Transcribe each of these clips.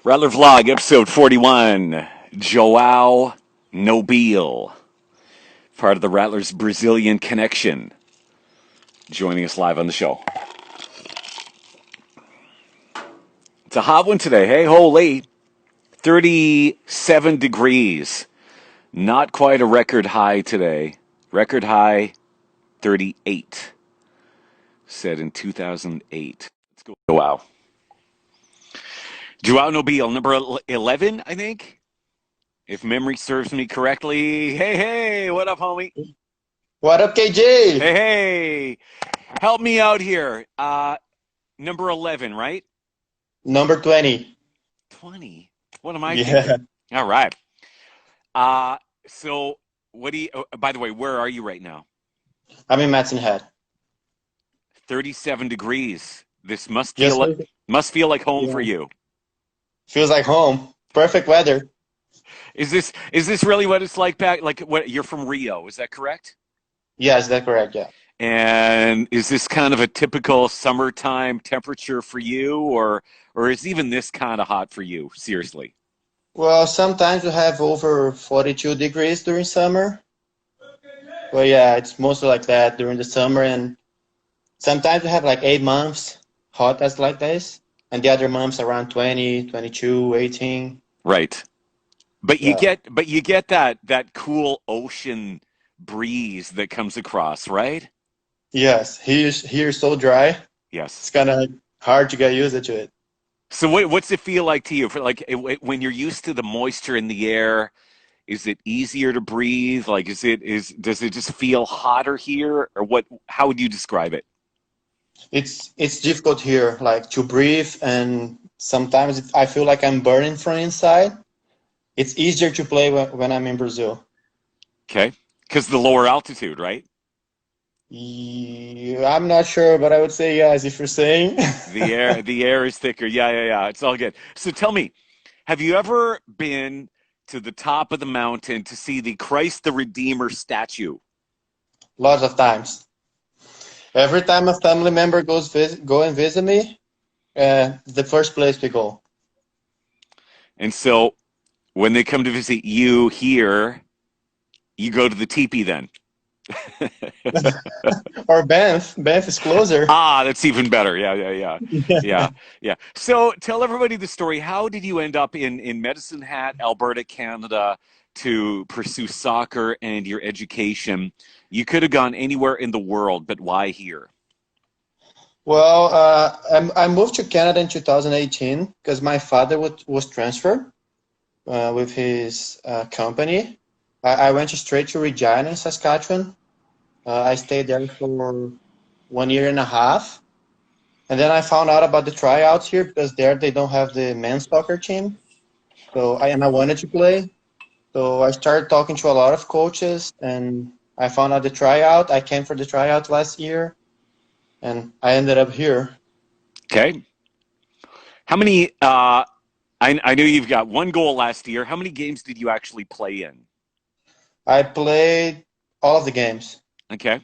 Rattler Vlog, episode 41. Joao Nobile, part of the Rattler's Brazilian Connection, joining us live on the show. It's a hot one today. Hey, holy. 37 degrees. Not quite a record high today. Record high, 38. Set in 2008. Let's go. Wow. Joao Nobile, number 11, I think, if memory serves me correctly. Hey, what up, homie? What up, KJ? Hey, help me out here. Number 11, right? Number 20. 20. What am I Yeah, thinking? All right. Uh, so what do you, by the way, where are you right now? I'm in Matson Head. 37 degrees. This Just must feel like home for yeah, you. feels like home. Perfect weather. Is this really what it's like back, like what you're from Rio, is that correct? Yes, that's correct. Yeah. And is this kind of a typical summertime temperature for you, or is even this kind of hot for you? Seriously. Well, sometimes we have over 42 degrees during summer. But yeah, it's mostly like that during the summer, and sometimes we have like 8 months hot as like this, and the other months around 20, 22, 18. Right. But you Yeah. get that cool ocean breeze that comes across, right? Yes, here's so dry. Yes. It's kind of hard to get used to it. So what's it feel like to you? For like when you're used to the moisture in the air, is it easier to breathe? Like does it just feel hotter here, or what? How would you describe it? It's difficult here, like to breathe, and sometimes I feel like I'm burning from inside. It's easier to play when I'm in Brazil. Okay, because the lower altitude, right? Yeah, I'm not sure, but I would say yes if you're saying. The air is thicker. Yeah. It's all good. So tell me, have you ever been to the top of the mountain to see the Christ the Redeemer statue? Lots of times. Every time a family member go and visit me, the first place we go. And so when they come to visit you here, you go to the teepee then. Or Banff. Banff is closer. Ah, that's even better. Yeah. Yeah. So tell everybody the story. How did you end up in Medicine Hat, Alberta, Canada, to pursue soccer and your education? You could have gone anywhere in the world, but why here? Well, I moved to Canada in 2018 because my father was transferred with his company. I went straight to Regina in Saskatchewan. I stayed there for 1 year and a half. And then I found out about the tryouts here because there they don't have the men's soccer team. And I wanted to play. So I started talking to a lot of coaches and I found out the tryout. I came for the tryout last year and I ended up here. Okay. How many? I know you've got one goal last year. How many games did you actually play in? I played all of the games. Okay.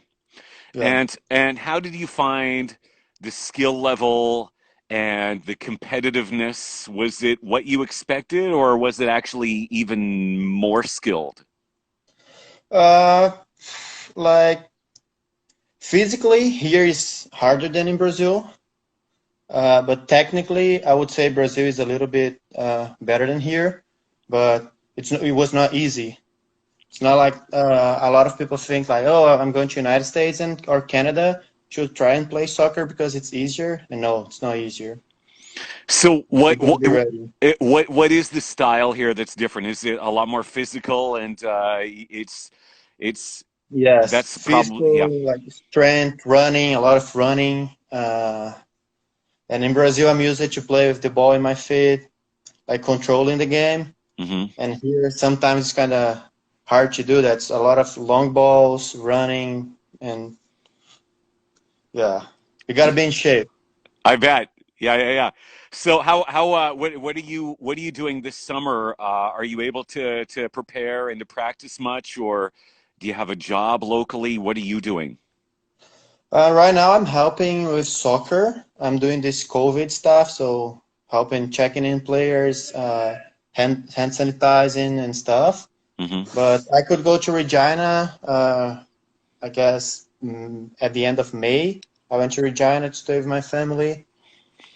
Yeah. And how did you find the skill level and the competitiveness? Was it what you expected, or was it actually even more skilled? Uh, like physically, here is harder than in Brazil. But technically, I would say Brazil is a little bit better than here. But it was not easy. It's not like a lot of people think like, oh, I'm going to United States and or Canada to try and play soccer because it's easier. And no, it's not easier. So You what gotta what be ready. what is the style here that's different? Is it a lot more physical and it's Yes, that's probably yeah. physical, like strength, running, a lot of running. And in Brazil, I'm used to play with the ball in my feet, like controlling the game. Hmm. And here, sometimes it's kind of hard to do that. It's a lot of long balls, running, and yeah, you gotta be in shape. I bet. Yeah. So what are you doing this summer? Are you able to prepare and to practice much, or do you have a job locally? What are you doing? Right now, I'm helping with soccer. I'm doing this COVID stuff, so helping checking in players, hand sanitizing and stuff. Hmm. But I could go to Regina, I guess, at the end of May. I went to Regina to stay with my family.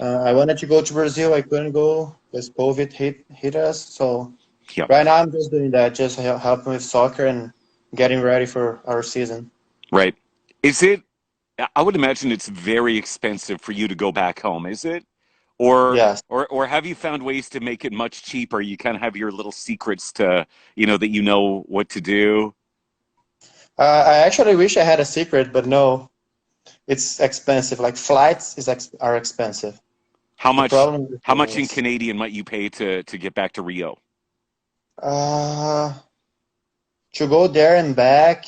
I wanted to go to Brazil. I couldn't go because COVID hit us. So Yeah. right now I'm just doing that, just helping with soccer and getting ready for our season. Right. Is it? I would imagine it's very expensive for you to go back home. Is it? Or Yes. or have you found ways to make it much cheaper? You kind of have your little secrets to, that you know what to do. I actually wish I had a secret, but no, it's expensive. Like flights are expensive. How The much problem how much in is, Canadian might you pay to get back to Rio? uh, to go there and back.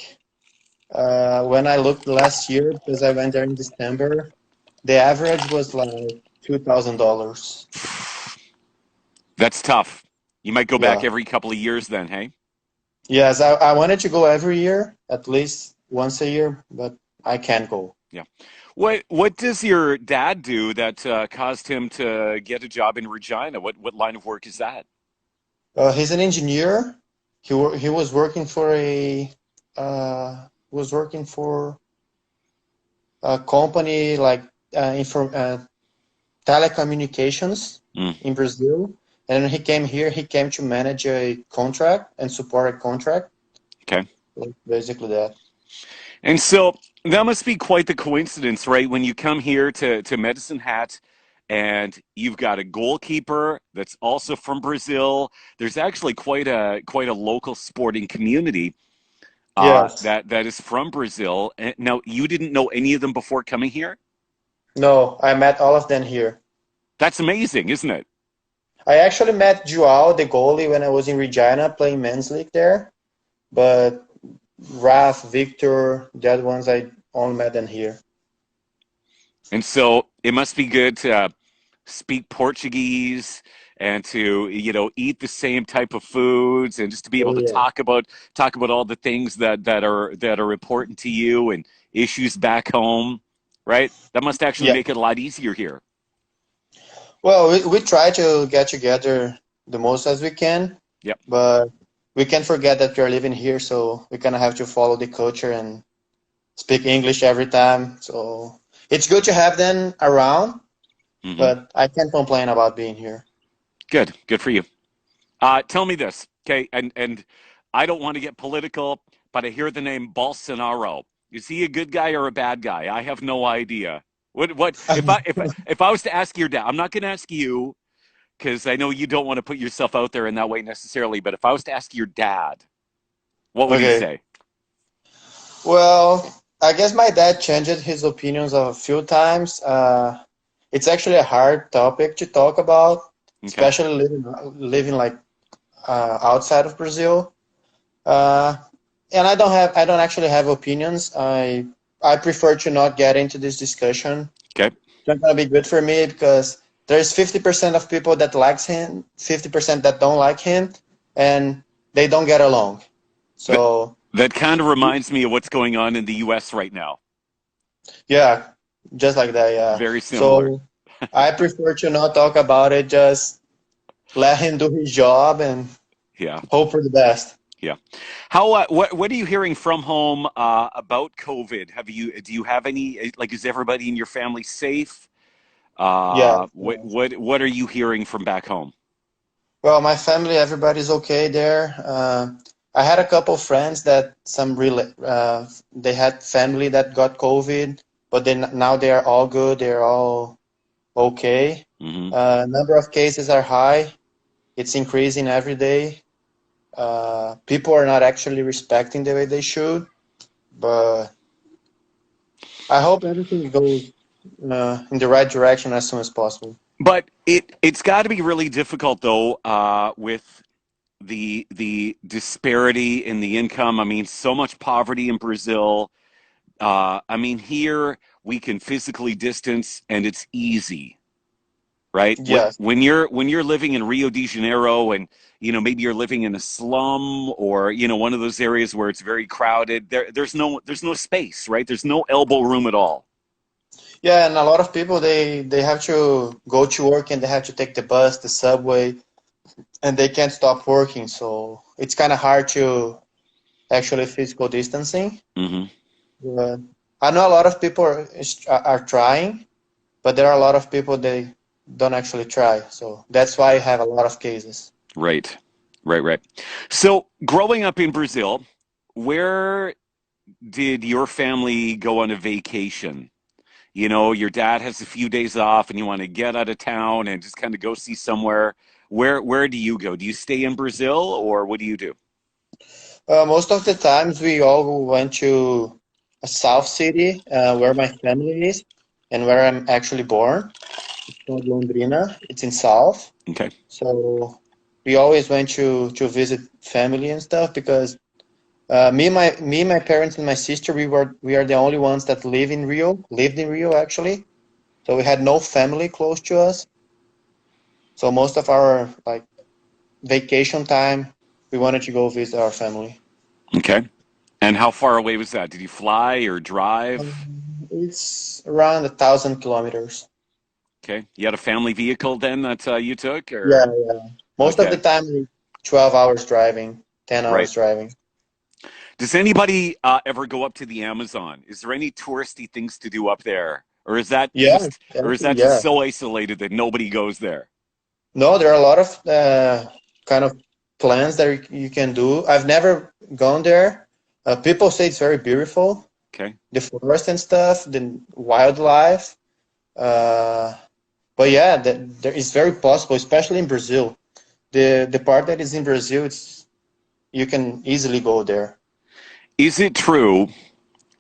When I looked last year, because I went there in December, the average was like $2,000. That's tough. You might go back Yeah. every couple of years then, hey? Yes, I wanted to go every year, at least once a year, but I can't go. Yeah. What does your dad do that caused him to get a job in Regina? What line of work is that? He's an engineer. He was working for a company like telecommunications Mm, in Brazil. And when he came here, he came to manage a contract and support a contract. okay. So basically that. And so that must be quite the coincidence, right? When you come here to Medicine Hat and you've got a goalkeeper that's also from Brazil. There's actually quite a local sporting community Yes. that is from Brazil. And now, you didn't know any of them before coming here? No, I met all of them here. That's amazing, isn't it? I actually met Joao, the goalie, when I was in Regina playing men's league there. But Raf, Victor, the other ones I only met them here. And so it must be good to speak Portuguese and to eat the same type of foods and just to be Oh able to yeah. talk about all the things that are important to you and issues back home, right? That must actually Yeah. make it a lot easier here. Well, we try to get together the most as we can, Yep. but we can't forget that we're living here, so we kind of have to follow the culture and speak English every time. So it's good to have them around, Hmm. but I can't complain about being here. Good for you. Tell me this, okay? And I don't want to get political, but I hear the name Bolsonaro. Is he a good guy or a bad guy? I have no idea. What if I was to ask your dad? I'm not going to ask you because I know you don't want to put yourself out there in that way necessarily. But if I was to ask your dad, what would he Okay. say? Well, I guess my dad changed his opinions a few times. It's actually a hard topic to talk about, Okay. especially living like outside of Brazil. Uh, and I don't actually have opinions. I prefer to not get into this discussion. Okay. It's not gonna be good for me because there's 50% of people that likes him, 50% that don't like him, and they don't get along. That So that kind of reminds me of what's going on in the U.S. right now. yeah, just like that, yeah. Very similar. So I prefer to not talk about it. Just let him do his job and Yeah. hope for the best. Yeah. How what are you hearing from home about COVID? Do you have any, like, is everybody in your family safe? Yeah. What are you hearing from back home? Well, my family, everybody's okay there. I had a couple friends that they had family that got COVID, but then now they are all good. They're all okay. Hmm. Number of cases are high. It's increasing every day. People are not actually respecting the way they should, but I hope everything goes in the right direction as soon as possible. But it's got to be really difficult though, with the disparity in the income. I mean, so much poverty in Brazil. I mean, here we can physically distance and it's easy, right? Yes. When you're living in Rio de Janeiro and maybe you're living in a slum or one of those areas where it's very crowded, there's no space, right? There's no elbow room at all. Yeah, and a lot of people they have to go to work and they have to take the bus, the subway, and they can't stop working. So it's kind of hard to actually physical distancing. Hmm. But I know a lot of people are trying, but there are a lot of people they don't actually try. So that's why I have a lot of cases. Right, right. So, growing up in Brazil, where did your family go on a vacation? You know, your dad has a few days off and you want to get out of town and just kind of go see somewhere. Where do you go? Do you stay in Brazil or what do you do? Most of the times we all went to a south city where my family is and where I'm actually born. It's called Londrina. It's in south. Okay. So we always went to visit family and stuff because my parents and my sister we are the only ones that lived in Rio actually. So we had no family close to us. So most of our like vacation time we wanted to go visit our family. Okay. And how far away was that? Did you fly or drive? It's around 1,000 kilometers. Okay. You had a family vehicle then that you took Yeah, or yeah. Most of the okay. time 12 hours driving, 10 Right. hours driving. Does anybody ever go up to the Amazon? Is there any touristy things to do up there? Yeah, Or is actually, that just yeah. so isolated that nobody goes there? No, there are a lot of kind of plans that you can do. I've never gone there. People say it's very beautiful, Okay. the forest and stuff, the wildlife. Uh, but yeah, there is very possible, especially in Brazil. The part that is in Brazil, it's you can easily go there. Is it true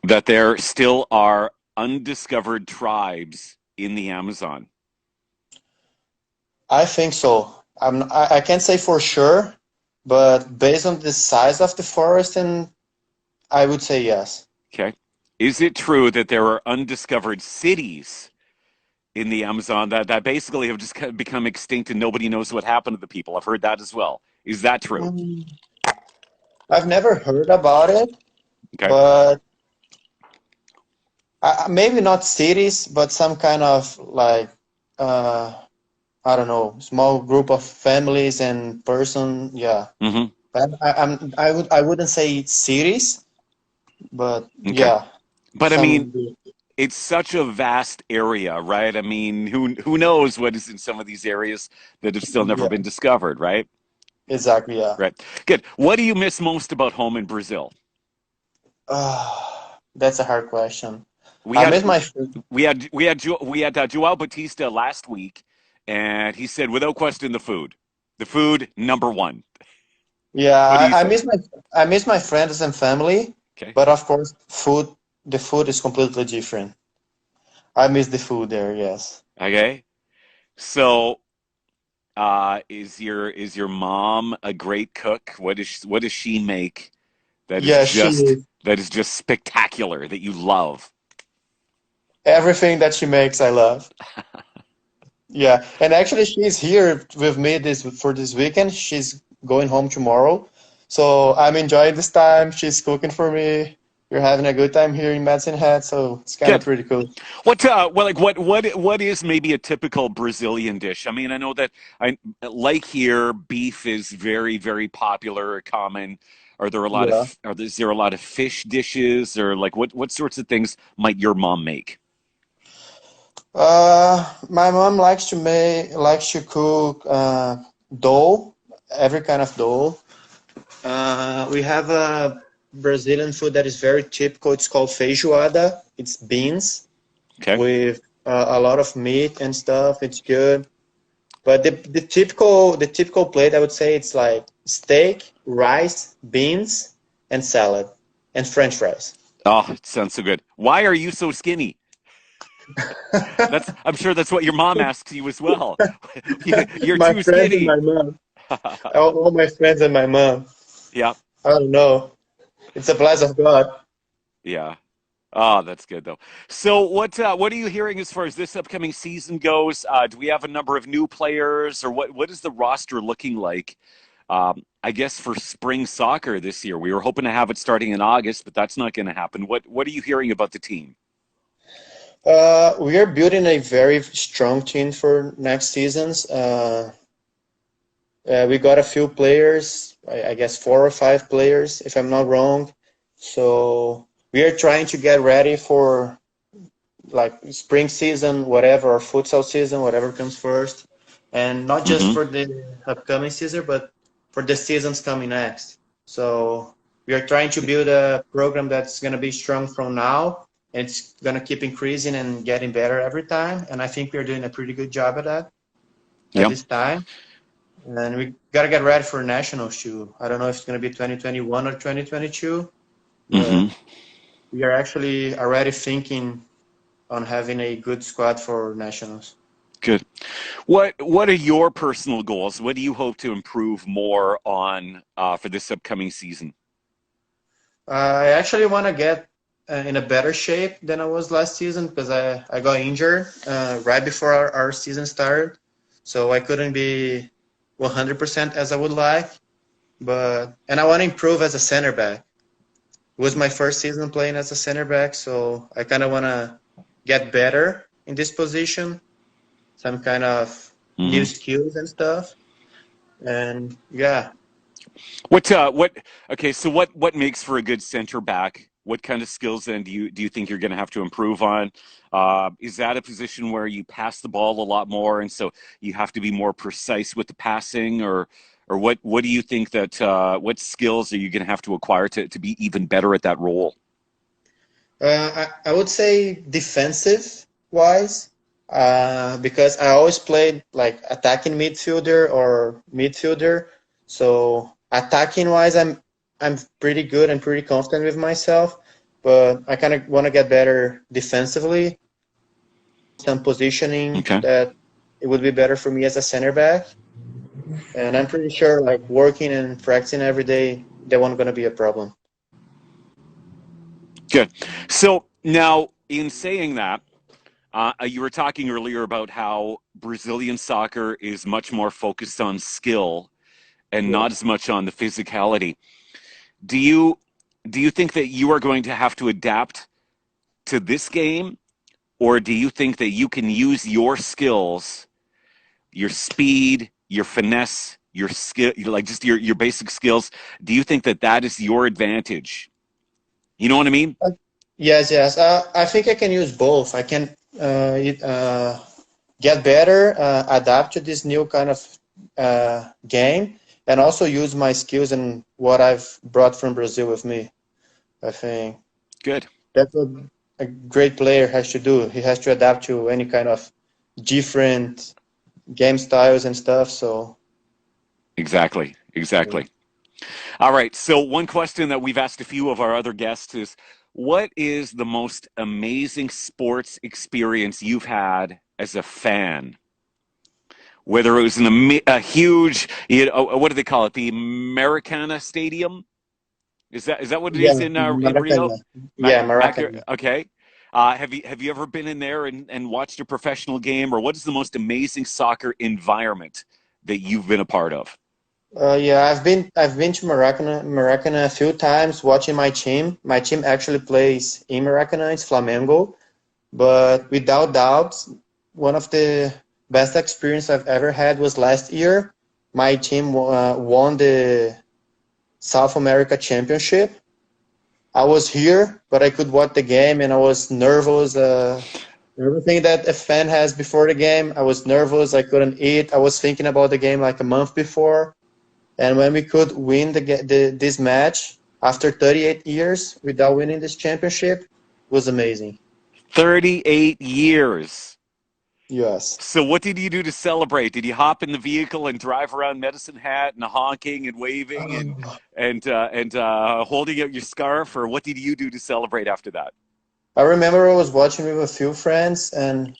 that there still are undiscovered tribes in the Amazon? I think so. I can't say for sure, but based on the size of the forest, and I would say yes. Okay. Is it true that there are undiscovered cities in the Amazon that basically have just kind of become extinct and nobody knows what happened to the people? I've heard that as well. Is that true? Mm, I've never heard about it, Okay. but maybe not cities, but some kind of like uh, I don't know, small group of families and person. Yeah, Hmm. but I wouldn't say cities, but Okay. yeah, But I mean, some it's such a vast area, right? I mean, who knows what is in some of these areas that have still never yeah, been discovered, right? exactly, yeah. Right. Good. What do you miss most about home in Brazil? That's a hard question. We I had miss my we had Joao Batista last week, and he said without question the food number one. yeah. What do you I say? miss my friends and family, Okay. but of course, the food is completely different. I miss the food there. Yes. Okay. So, is your mom a great cook? What does she make Yeah, she is. that is just spectacular that you love? Everything that she makes, I love. Yeah, and actually, she's here with me this weekend. She's going home tomorrow, so I'm enjoying this time. She's cooking for me. We're having a good time here in Medicine Hat, so it's kind of Good. pretty cool. What is maybe a typical Brazilian dish? I mean, I know that I like here beef is very popular, common. Yeah. Is there a lot of fish dishes or like what sorts of things might your mom make? My mom likes to cook dough, every kind of dough. We have a Brazilian food that is very typical. It's called feijoada. It's beans Okay. with a lot of meat and stuff. It's good. But the typical plate, I would say, it's like steak, rice, beans, and salad, and French fries. Oh, it sounds so good. Why are you so skinny? That's I'm sure that's what your mom asks you as well. You're My too friends and skinny. my mom, all my friends and my mom. Yeah. I don't know. It's a bless of God. Yeah. Oh, that's good though. So what are you hearing as far as this upcoming season goes? Do we have a number of new players, or what is the roster looking like? I guess for spring soccer this year, we were hoping to have it starting in August, but that's not going to happen. What are you hearing about the team? We are building a very strong team for next seasons. We got a few players, I guess 4 or 5 players, if I'm not wrong. So we are trying to get ready for like spring season, whatever, or futsal season, whatever comes first, and not just Hmm. for the upcoming season, but for the seasons coming next. So we are trying to build a program that's going to be strong from now. And it's going to keep increasing and getting better every time. And I think we're doing a pretty good job at that at Yeah. this time. And we got to get ready for nationals too. I don't know if it's going to be 2021 or 2022, but Hmm. we are actually already thinking on having a good squad for nationals. Good. What are your personal goals? What do you hope to improve more on for this upcoming season? I actually want to get in a better shape than I was last season because I got injured right before our season started. So I couldn't be 100% as I would like. And I want to improve as a center back. It was my first season playing as a center back, so I kind of want to get better in this position, some kind of new Hmm. skills and stuff. And yeah, What okay, so what makes for a good center back? What kind of skills then do you think you're going to have to improve on? Is that a position where you pass the ball a lot more, and so you have to be more precise with the passing, or what do you think that what skills are you going to have to acquire to be even better at that role? I would say defensive wise, because I always played like attacking midfielder or midfielder. So attacking wise, I'm pretty good and pretty confident with myself, but I kind of want to get better defensively, some positioning Okay, that it would be better for me as a center back. And I'm pretty sure like working and practicing every day, that won't gonna be a problem. good. So now, in saying that, you were talking earlier about how Brazilian soccer is much more focused on skill and Yeah. not as much on the physicality. Do you do you think that you are going to have to adapt to this game, or do you think that you can use your skills, your speed, your finesse, your skill, like just your basic skills? Do you think that that is your advantage? You know what I mean? Yes, yes. I think I can use both. I can get better, adapt to this new kind of game, and also use my skills and what I've brought from Brazil with me. I think Good. that's what a great player has to do. He has to adapt to any kind of different game styles and stuff. So, Exactly. Exactly. All right. So, one question that we've asked a few of our other guests is what is the most amazing sports experience you've had as a fan? Whether it was a huge, what do they call it? The Americana Stadium? Is that what it is yeah, in Rio? Maracanã. Yeah, Maracanã. Okay. Have you ever been in there and watched a professional game, or what is the most amazing soccer environment that you've been a part of? Yeah, I've been to Maracanã a few times watching my team. My team actually plays in Maracanã. It's Flamengo. But without doubt, one of the best experience I've ever had was last year. My team won the South America Championship. I was here, but I could watch the game, and I was nervous. Everything that a fan has before the game, I was nervous. I couldn't eat. I was thinking about the game like a month before. And when we could win this match after 38 years without winning this championship, was amazing. 38 years. Yes. So what did you do to celebrate? Did you hop in the vehicle and drive around Medicine Hat and honking and waving and holding out your scarf, or what did you do to celebrate after that? I remember I was watching with a few friends, and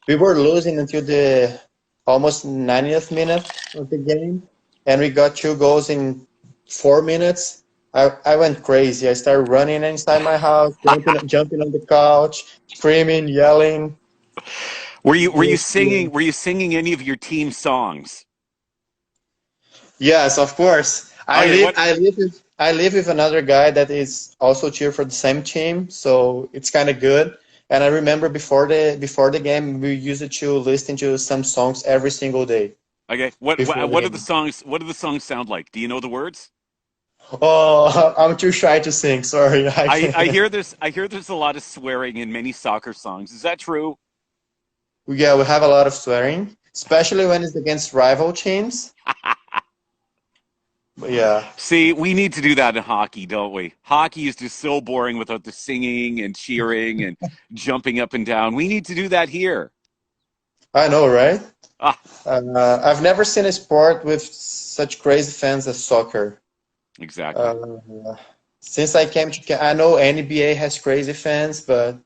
we were losing until the almost 90th minute of the game, and we got 2 goals in 4 minutes. I went crazy. I started running inside my house, jumping on the couch, screaming, yelling. Were you singing any of your team songs? Yes, of course. I Okay, live what I live with I live with another guy that is also cheer for the same team, so it's kind of good. And I remember before the game, we used to listen to some songs every single day Okay. before the What are the game. songs? What do the songs sound like? Do you know the words? Oh, I'm too shy to sing. Sorry, I I can't. hear this. I hear there's a lot of swearing in many soccer songs. Is that true? Yeah, we have a lot of swearing, especially when it's against rival teams. But yeah, See, we need to do that in hockey, don't we? Hockey is just so boring without the singing and cheering and jumping up and down. We need to do that here. I know, right? Ah, I've never seen a sport with such crazy fans as soccer. exactly. Uh, since I came to, I know NBA has crazy fans, but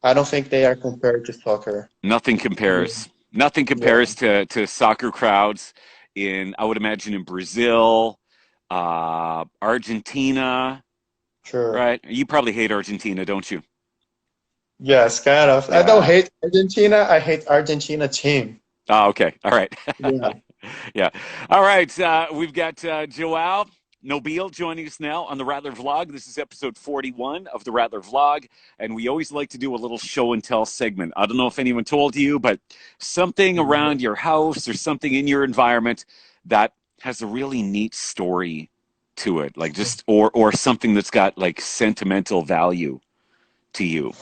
I don't think they are compared to soccer. Nothing compares. Nothing Yeah, compares to soccer crowds in, I would imagine, in Brazil, Argentina, sure. right? You probably hate Argentina, don't you? Yes, kind of. I don't Yeah. hate Argentina. I hate Argentina team. Oh, okay. All right. Yeah. Yeah. All right. We've got Joao Nobile joining us now on the Rattler Vlog. This is episode 41 of the Rattler Vlog. And we always like to do a little show and tell segment. I don't know if anyone told you, but something around your house or something in your environment that has a really neat story to it, like just or something that's got like sentimental value to you.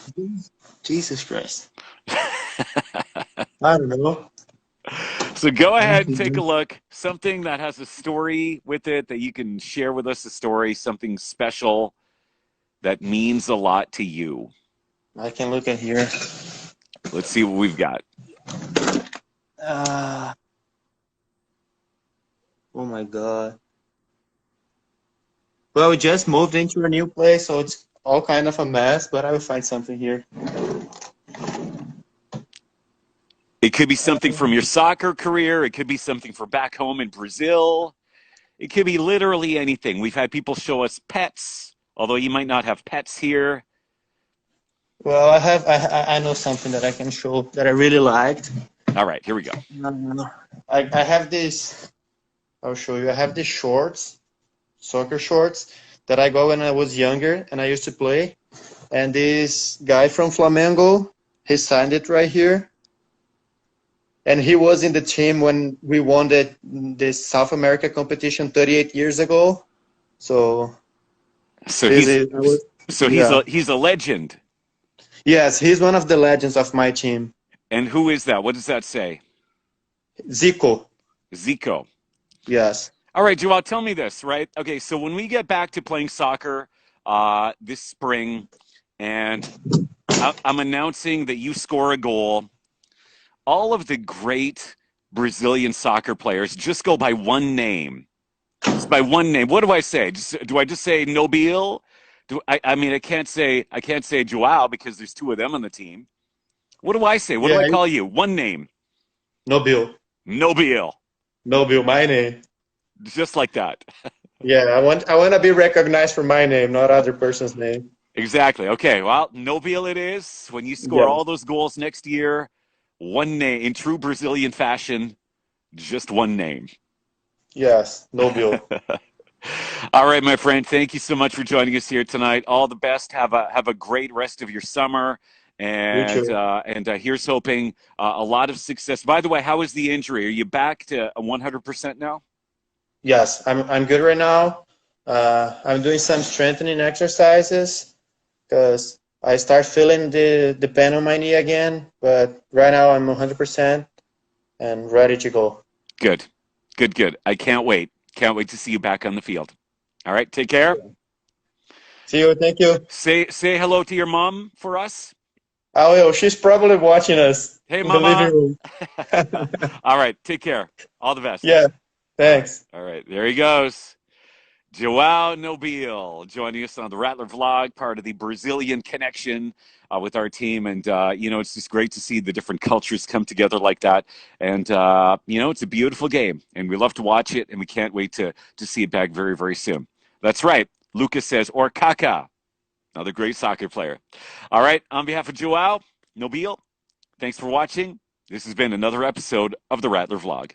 Jesus Christ. I don't know. So go ahead and take a look. Something that has a story with it that you can share with us, a story, something special that means a lot to you. I can look at here. Let's see what we've got. Uh, oh my God. Well, we just moved into a new place, so it's all kind of a mess, but I will find something here. It could be something from your soccer career. It could be something for back home in Brazil. It could be literally anything. We've had people show us pets, although you might not have pets here. Well, I know something that I can show that I really liked. All right, here we go. I have this. I'll show you. I have these shorts, soccer shorts, that I got when I was younger and I used to play. And this guy from Flamengo, he signed it right here. And he was in the team when we won the South America competition 38 years ago. So So he's he's a, I was, so yeah. he's a legend. Yes, he's one of the legends of my team. And who is that? What does that say? Zico. Zico. Yes. All right, Joao, tell me this, right? Okay, so when we get back to playing soccer this spring, and I'm announcing that you score a goal, all of the great Brazilian soccer players just go by one name. Just by one name. What do I say? Do I just say Nobile? I mean I can't say Joao because there's two of them on the team. What do I say? What do Yeah, I call you? One name. Nobile. Nobile. Nobile, my name. Just like that. Yeah, I want to be recognized for my name, not other person's name. Exactly. Okay. Well, Nobile it is. When you score Yes. all those goals next year, one name in true Brazilian fashion, just one name. Yes, Nobile. All right, my friend. Thank you so much for joining us here tonight. All the best. Have a great rest of your summer, You too. and here's hoping a lot of success. By the way, how is the injury? Are you back to 100% now? Yes, I'm good right now. I'm doing some strengthening exercises because I start feeling the pain on my knee again. But right now I'm 100% and ready to go. Good, good, good. I can't wait. Can't wait to see you back on the field. All right, take care. See you. Thank you. Say hello to your mom for us. I will. She's probably watching us Hey, in the living mama. room. All right, take care. All the best. Yeah. All right, Thanks. all right. There he goes. Joao Nobile joining us on the Rattler Vlog, part of the Brazilian Connection with our team. And, it's just great to see the different cultures come together like that. And, it's a beautiful game. And we love to watch it. And we can't wait to see it back very, very soon. That's right. Lucas says, or Kaká, another great soccer player. All right. On behalf of Joao Nobile, thanks for watching. This has been another episode of the Rattler Vlog.